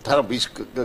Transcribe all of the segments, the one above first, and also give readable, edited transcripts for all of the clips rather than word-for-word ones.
18-20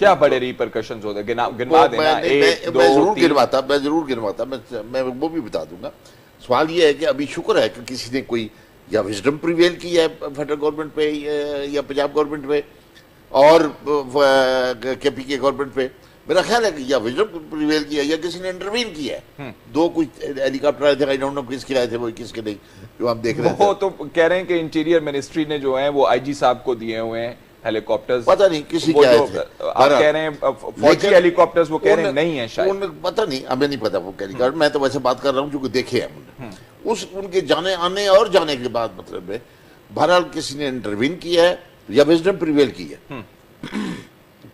کیا بڑے ریپرکشنز ہوتے ہیں؟ گنوا دینا، ایک دو میں ضرور گنواتا، میں وہ بھی بتا دوں گا. سوال یہ ہے کہ ابھی شکر ہے کہ کسی نے کوئی یا وزڈم پریویل کی ہے فیڈرل گورنمنٹ پہ یا پنجاب گورنمنٹ پہ اور کے پی کے گورنمنٹ پہ. میرا خیال ہے کہ یا وزڈم پریویل کیا یا کسی نے انٹروین کیا ہے. دو کچھ ہیلی کاپٹر آئے تھے، آئی ڈونٹ نو کس کے آئے تھے، وہ کس کے نہیں، جو ہم دیکھ رہے تھے. وہ تو کہہ رہے ہیں کہ انٹیریئر منسٹری نے جو ہیں وہ آئی جی صاحب کو دیے ہوئے ہیں ہیلی کاپٹرز. پتہ نہیں کسی کے آئے تھے. آپ کہہ رہے ہیں فوجی ہیلی کاپٹرز، وہ کہہ رہے ہیں نہیں ہیں شاید. پتہ نہیں، ہمیں نہیں پتا وہ ہیلی کاپٹر. میں تو ویسے بات کر رہا ہوں جو کہ دیکھے ہیں ان کے جانے آنے اور جانے کے بعد. مطلب ہے بہرحال کسی نے انٹروین کیا ہے یا وزڈم پریویل کی ہے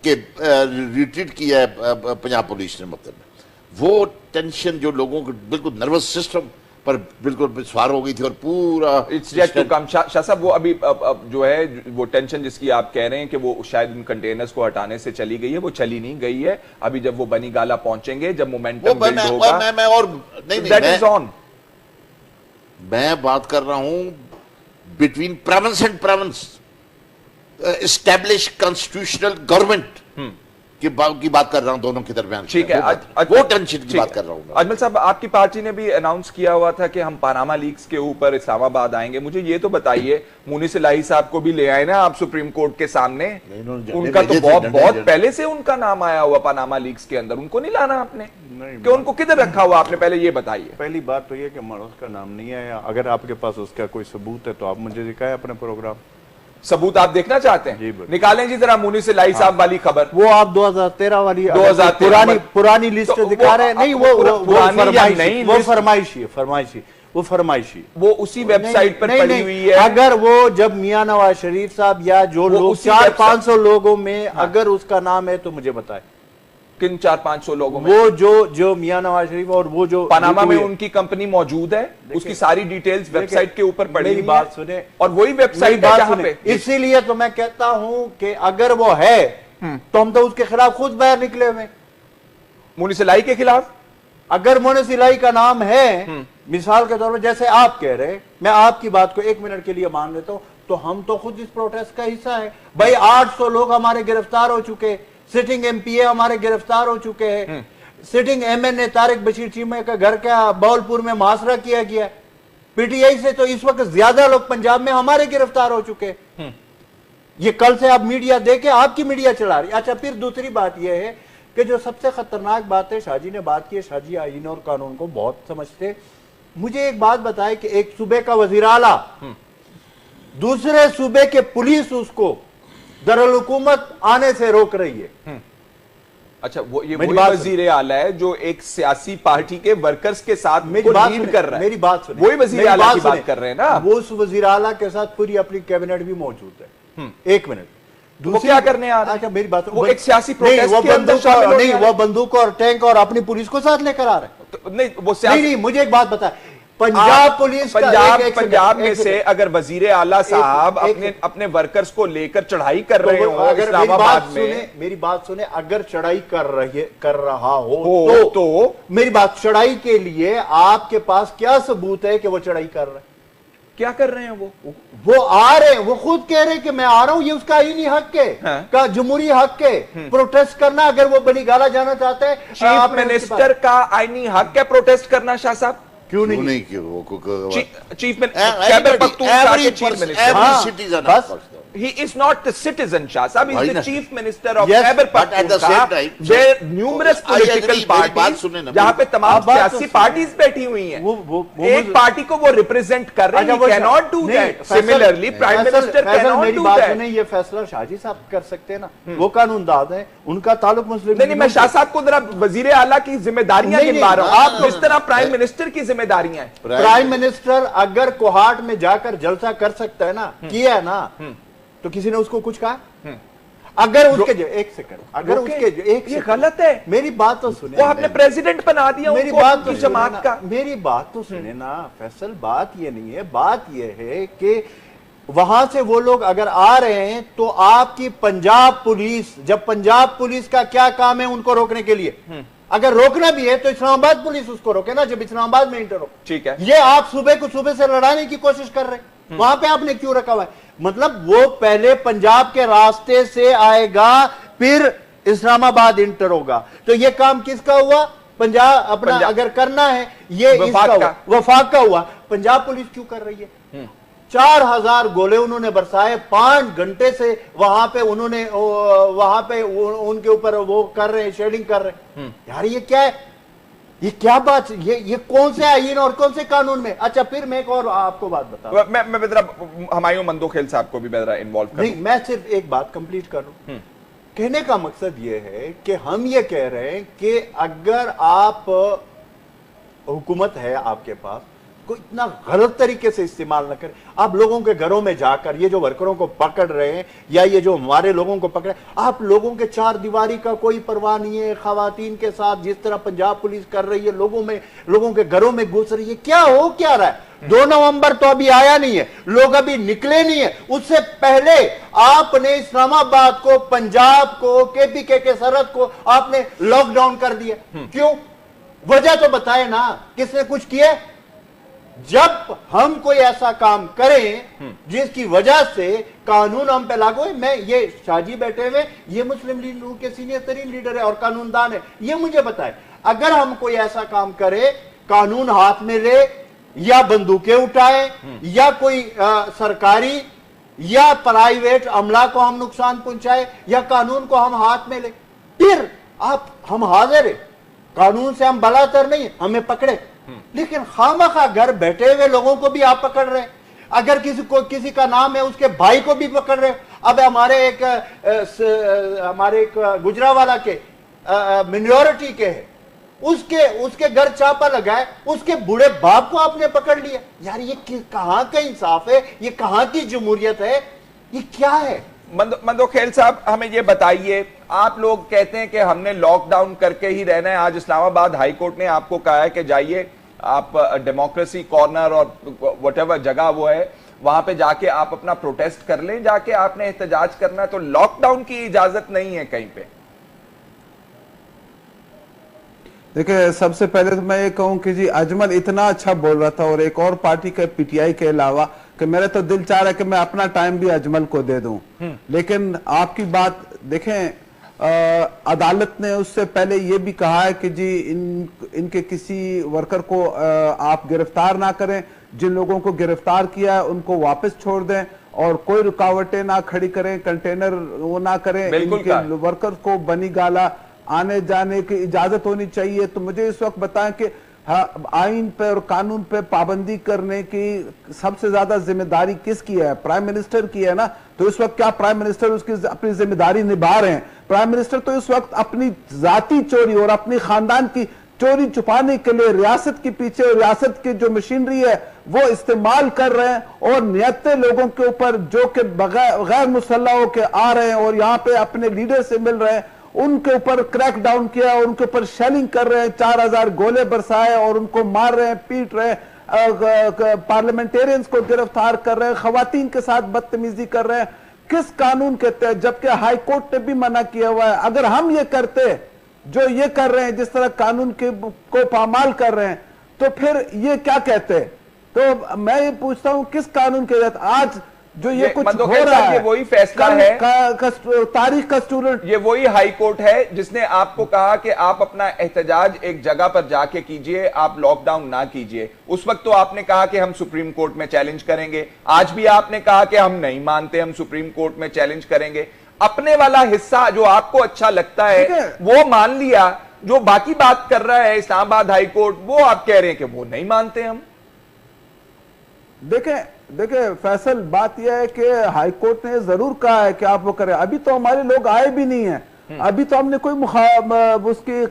کہ ریٹریٹ کیا ہے پنجاب پولیس نے. مطلب وہ ٹینشن جو لوگوں کو بالکل نروس سسٹم پر بالکل سوار ہو گئی تھی اور پورا شاہ صاحب وہ ابھی جو ہے وہ ٹینشن جس کی آپ کہہ رہے ہیں کہ وہ شاید ان کنٹینرز کو ہٹانے سے چلی گئی ہے، وہ چلی نہیں گئی ہے. ابھی جب وہ بنی گالا پہنچیں گے، جب مومنٹم بلڈ ہوگا. میں بات کر رہا ہوں between province and province establish constitutional government کی بات کر رہا ہوں، دونوں کے درمیان. ٹھیک ہے، وہ ٹینشن کی بات کر رہا ہوں. اجمل صاحب، آپ کی پارٹی نے بھی اناؤنس کیا ہوا تھا کہ ہم پاناما لیکس کے اوپر اسلام آباد آئیں گے. مجھے یہ تو بتائیے، مونس الہی صاحب کو بھی لے آئے نا آپ سپریم کورٹ کے سامنے؟ ان کا تو بہت پہلے سے ان کا نام آیا ہوا پاناما لیکس کے اندر. ان کو نہیں لانا آپ نے کہ ان کو کدھر رکھا ہوا آپ نے؟ پہلے یہ بتائیے. پہلی بات تو یہ کہ اس کا نام نہیں آیا. اگر آپ کے پاس اس کا کوئی ثبوت ہے تو آپ مجھے دکھائیں اپنے پروگرام. ثبوت آپ دیکھنا چاہتے ہیں؟ نکالیں جی ذرا مونس الہی صاحب والی خبر. وہ آپ 2013 والی پرانی لسٹ دکھا رہے ہیں. نہیں، وہ فرمائشی وہ اسی ویب سائٹ پر پڑی ہوئی ہے. اگر وہ جب میاں نواز شریف صاحب یا جو لوگ 400-500 لوگوں میں اگر اس کا نام ہے تو مجھے بتائیں. کن 400-500 لوگوں میں؟ وہ جو میاں نواز شریف اور وہ جو پاناما میں ان کی کمپنی موجود ہے، اس کی ساری ڈیٹیلز ویب سائٹ کے اوپر پڑی ہوئی بات سنیں، اور وہی ویب سائٹ ہے جہاں پہ. اسی لیے تو میں کہتا ہوں کہ اگر وہ ہے تو ہم تو اس کے خلاف خود باہر نکلے ہوئے. مونس الہی کے خلاف اگر مونس الہی کا نام ہے، مثال کے طور پر جیسے آپ کہہ رہے، میں آپ کی بات کو 1 منٹ کے لیے مان لیتا ہوں، تو ہم تو خود اس پروٹیسٹ کا حصہ ہے. بھائی 800 لوگ ہمارے گرفتار ہو چکے، سٹنگ ایم پی اے ہمارے گرفتار ہو چکے ہیں، سٹنگ ایم این اے طارق بشیر چیمہ کا گھر کا باولپور میں محاصرہ کیا گیا. پی ٹی آئی سے تو اس وقت زیادہ لوگ پنجاب میں ہمارے گرفتار ہو چکے. یہ کل سے آپ میڈیا دیکھیں، آپ کی میڈیا چلا رہی. اچھا، پھر دوسری بات یہ ہے کہ جو سب سے خطرناک بات ہے، شاہ جی نے بات کی ہے، شاہ جی آئین اور قانون کو بہت سمجھتے. مجھے ایک بات بتائے کہ ایک صوبے کا وزیر اعلیٰ دوسرے صوبے کے پولیس اس کو دارالحکومت آنے سے روک رہی ہے. اچھا، یہ وہی وزیر اعلیٰ ہے جو ایک سیاسی پارٹی کے ورکرز کے ساتھ لیڈ کر رہا ہے. میری بات سنیں، وہی وزیر اعلیٰ کی بات کر رہے ہیں نا. وہ اس وزیر اعلیٰ کے ساتھ پوری اپنی کیبنٹ بھی موجود ہے. 1 منٹ، وہ کیا کرنے آ رہا ہے؟ میری بات، وہ ایک سیاسی پروٹیسٹ کے اندر شامل ہو رہا ہے. وہ بندوق اور ٹینک اور اپنی پولیس کو ساتھ لے کر آ رہے ہیں. نہیں، وہ سیاسی نہیں، مجھے ایک بات بتائیں، پنجاب پولیس پنجاب میں سے اگر وزیر اعلیٰ صاحب اپنے ورکرز کو لے کر چڑھائی کر رہے ہوں اسلام آباد میں، میری بات سنیں، اگر چڑھائی کر رہا ہو تو میری بات، چڑھائی کے لیے آپ کے پاس کیا ثبوت ہے کہ وہ چڑھائی کر رہے ہیں؟ کیا کر رہے ہیں؟ وہ آ رہے ہیں، وہ خود کہہ رہے ہیں کہ میں آ رہا ہوں. یہ اس کا آئینی حق ہے، کا جمہوری حق ہے پروٹیسٹ کرنا. اگر وہ بنی گالا جانا چاہتا ہے، چیف منسٹر کا آئینی حق ہے پروٹیسٹ کرنا. شاہ صاحب کیوں نہیں؟ چیف خیبر پختونخوا کے chief minister. He is not the citizen, Shah Sahab. He is the chief minister of Khyber Pakhtunkhwa. There are numerous political parties جہاں پہ تمام سیاسی پارٹیز بیٹھی ہوئی ہیں. ایک پارٹی کو وہ ریپریزنٹ کر رہے ہیں. He cannot do that. Similarly, Prime Minister cannot do that. یہ فیصلہ شاہ جی صاحب کر سکتے ہیں نا، وہ قانون داد ہیں، ان کا تعلق مسلم. نہیں، میں شاہ صاحب کو ذرا وزیر اعلیٰ کی ذمہ داریاں گنوا رہا ہوں. آپ جس طرح پرائم منسٹر کی ذمہ داریاں ہیں. پرائم منسٹر اگر کوہاٹ میں جا کر جلسہ کر سکتا ہے نا، کیا ہے نا، تو کسی نے اس کو کچھ کہا؟ اگر اس کے ایک سیکنڈ، اگر اس کے ایک، یہ غلط ہے. میری بات تو سنیں، وہ آپ نے پریزیڈنٹ بنا دیا میری بات تو جماعت کا. میری بات تو سنیں نا فیصل، بات یہ نہیں ہے. بات یہ ہے کہ وہاں سے وہ لوگ اگر آ رہے ہیں تو آپ کی پنجاب پولیس، جب پنجاب پولیس کا کیا کام ہے ان کو روکنے کے لیے؟ اگر روکنا بھی ہے تو اسلام آباد پولیس اس کو روکے نا، جب اسلام آباد میں انٹر ہو. ٹھیک ہے، یہ آپ صوبے کو صوبے سے لڑانے کی کوشش کر رہے ہیں، وہاں پہ آپ نے کیوں رکھا ہوا ہے؟ مطلب وہ پہلے پنجاب کے راستے سے آئے گا، پھر اسلام آباد انٹر ہوگا. تو یہ کام کس کا ہوا؟ پنجاب اپنا اگر کرنا ہے یہ اس کا ہوا, وفاق کا ہوا. پنجاب پولیس کیوں کر رہی ہے؟ 4000 گولے انہوں نے برسائے, 5 گھنٹے سے وہاں پہ انہوں نے وہاں پہ ان کے اوپر وہ کر رہے ہیں, شیڈنگ کر رہے ہیں. یار یہ کیا ہے؟ یہ کیا بات, یہ کون سے آئین اور کون سے قانون میں؟ اچھا پھر میں ایک اور آپ کو بات بتا, میں ذرا ہمایوں مندوخیل صاحب کو بھی ذرا انوالو کروں. نہیں, میں صرف ایک بات کمپلیٹ کر رہا ہوں. کہنے کا مقصد یہ ہے کہ ہم یہ کہہ رہے ہیں کہ اگر آپ حکومت ہے آپ کے پاس, کوئی اتنا غلط طریقے سے استعمال نہ کریں. آپ لوگوں کے گھروں میں جا کر یہ جو ورکروں کو پکڑ رہے ہیں یا یہ جو ہمارے لوگوں کو پکڑ رہے ہیں, آپ لوگوں کے 4 دیواری کا کوئی پرواہ نہیں ہے. خواتین کے ساتھ جس طرح پنجاب پولیس کر رہی ہے, لوگوں کے گھروں میں گھس رہی ہے, کیا ہو کیا رہا ہے؟ 2 نومبر تو ابھی آیا نہیں ہے, لوگ ابھی نکلے نہیں ہیں. اس سے پہلے آپ نے اسلام آباد کو, پنجاب کو, KPK کے سرحد کو آپ نے لاک ڈاؤن کر دیا. کیوں؟ وجہ تو بتائے نا, کس نے کچھ کیا؟ جب ہم کوئی ایسا کام کریں جس کی وجہ سے قانون ہم پہ لاگو ہے, میں یہ شاہ جی بیٹھے ہوئے, یہ مسلم لیگ کے سینئر ترین لیڈر ہے اور قانون دان ہے, یہ مجھے بتائے اگر ہم کوئی ایسا کام کرے, قانون ہاتھ میں لے یا بندوقیں اٹھائے یا کوئی سرکاری یا پرائیویٹ عملہ کو ہم نقصان پہنچائے یا قانون کو ہم ہاتھ میں لے, پھر ہم حاضر ہیں, قانون سے ہم بلاتر نہیں, ہمیں پکڑے. لیکن خامخواہ گھر بیٹھے ہوئے لوگوں کو بھی آپ پکڑ رہے ہیں. اگر کسی کا نام ہے اس کے بھائی کو بھی پکڑ رہے ہیں. اب ہمارے ایک گجرانوالہ کے منورٹی کے ہے, اس کے گھر چھاپا لگا ہے, اس کے بوڑھے باپ کو آپ نے پکڑ لیا. یار یہ کہاں کا انصاف ہے؟ یہ کہاں کی جمہوریت ہے؟ یہ کیا ہے؟ مندوخیل صاحب ہمیں یہ بتائیے, آپ لوگ کہتے ہیں کہ ہم نے لاک ڈاؤن کر کے ہی رہنا ہے. آج اسلام آباد ہائی کورٹ نے آپ کو کہا ہے کہ جائیے آپ ڈیموکریسی کارنر اور وٹ ایور جگہ وہ ہے وہاں پہ جا کے آپ اپنا پروٹیسٹ کر لیں, جا کے آپ نے احتجاج کرنا ہے, تو لاک ڈاؤن کی اجازت نہیں ہے کہیں پہ. دیکھیں سب سے پہلے تو میں یہ کہوں کہ جی اجمل اتنا اچھا بول رہا تھا, اور ایک اور پارٹی کے PTI کے علاوہ, کہ میرے تو دل چاہ رہا ہے کہ میں اپنا ٹائم بھی اجمل کو دے دوں. لیکن آپ کی بات دیکھیں, عدالت نے اس سے پہلے یہ بھی کہا ہے کہ جی ان کے کسی ورکر کو آپ گرفتار نہ کریں, جن لوگوں کو گرفتار کیا ہے ان کو واپس چھوڑ دیں, اور کوئی رکاوٹیں نہ کھڑی کریں, کنٹینر وہ نہ کریں, ان کے ورکر کو بنی گالا آنے جانے کی اجازت ہونی چاہیے. تو مجھے اس وقت بتائیں کہ آئین پہ اور قانون پہ پابندی کرنے کی سب سے زیادہ ذمہ داری کس کی ہے؟ پرائم منسٹر کی ہے نا. تو اس وقت کیا پرائم منسٹر اس کی اپنی ذمہ داری نبھا رہے ہیں؟ پرائم منسٹر تو اس وقت اپنی ذاتی چوری اور اپنی خاندان کی چوری چھپانے کے لیے ریاست کے پیچھے, ریاست کی جو مشینری ہے وہ استعمال کر رہے ہیں, اور نیتے لوگوں کے اوپر جو کہ غیر مسلح ہو کے آ رہے ہیں اور یہاں پہ اپنے لیڈر سے مل رہے ہیں, ان کے اوپر کریک ڈاؤن کیا, ان کے اوپر شیلنگ کر رہے ہیں, 4000 گولے برسائے اور ان کو مار رہے ہیں, پیٹ رہے ہیں, پارلیمنٹیرینز کو گرفتار کر رہے ہیں, خواتین کے ساتھ بدتمیزی کر رہے ہیں. کس قانون کے تحت؟ جبکہ ہائی کورٹ نے بھی منع کیا ہوا ہے. اگر ہم یہ کرتے جو یہ کر رہے ہیں, جس طرح قانون کو پامال کر رہے ہیں, تو پھر یہ کیا کہتے؟ تو میں یہ پوچھتا ہوں کس قانون کے تحت آج جو یہ کچھ ہو رہا ہے؟ یہ وہی فیصلہ ہے, تاریخ کا اسٹوڈنٹ, یہ وہی ہائی کورٹ ہے جس نے آپ کو کہا کہ آپ اپنا احتجاج ایک جگہ پر جا کے کیجئے, آپ لاک ڈاؤن نہ کیجئے. اس وقت تو آپ نے کہا کہ ہم سپریم کورٹ میں چیلنج کریں گے. آج بھی آپ نے کہا کہ ہم نہیں مانتے, ہم سپریم کورٹ میں چیلنج کریں گے. اپنے والا حصہ جو آپ کو اچھا لگتا ہے وہ مان لیا, جو باقی بات کر رہا ہے اسلام آباد ہائی کورٹ, وہ آپ کہہ رہے ہیں کہ وہ نہیں مانتے ہم. دیکھیں فیصل, بات یہ ہے کہ ہائی کورٹ نے ضرور کہا ہے کہ آپ وہ کریں. ابھی تو ہمارے لوگ آئے بھی نہیں ہیں, ابھی تو ہم نے کوئی اس کی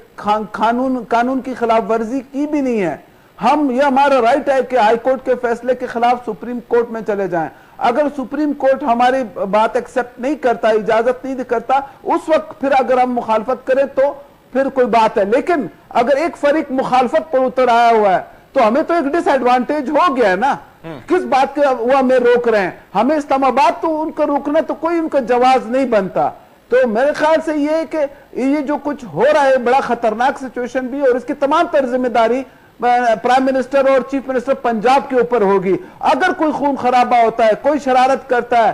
قانون کی خلاف ورزی کی بھی نہیں ہے. یہ ہمارا رائٹ ہے کہ ہائی کورٹ کے فیصلے کے خلاف سپریم کورٹ میں چلے جائیں. اگر سپریم کورٹ ہماری بات ایکسپٹ نہیں کرتا, اجازت نہیں کرتا, اس وقت پھر اگر ہم مخالفت کریں تو پھر کوئی بات ہے. لیکن اگر ایک فریق مخالفت پر اتر آیا ہوا ہے تو ہمیں تو ایک ڈس ایڈوانٹیج ہو گیا ہے نا. کس بات کے وہ ہمیں روک رہے ہیں؟ ہمیں اسلام آباد تو ان کو روکنا تو کوئی ان کا جواز نہیں بنتا. تو میرے خیال سے یہ ہے کہ یہ جو کچھ ہو رہا ہے بڑا خطرناک سچویشن بھی, اور اس کی تمام تر ذمہ داری پرائم منسٹر اور چیف منسٹر پنجاب کے اوپر ہوگی. اگر کوئی خون خرابہ ہوتا ہے, کوئی شرارت کرتا ہے,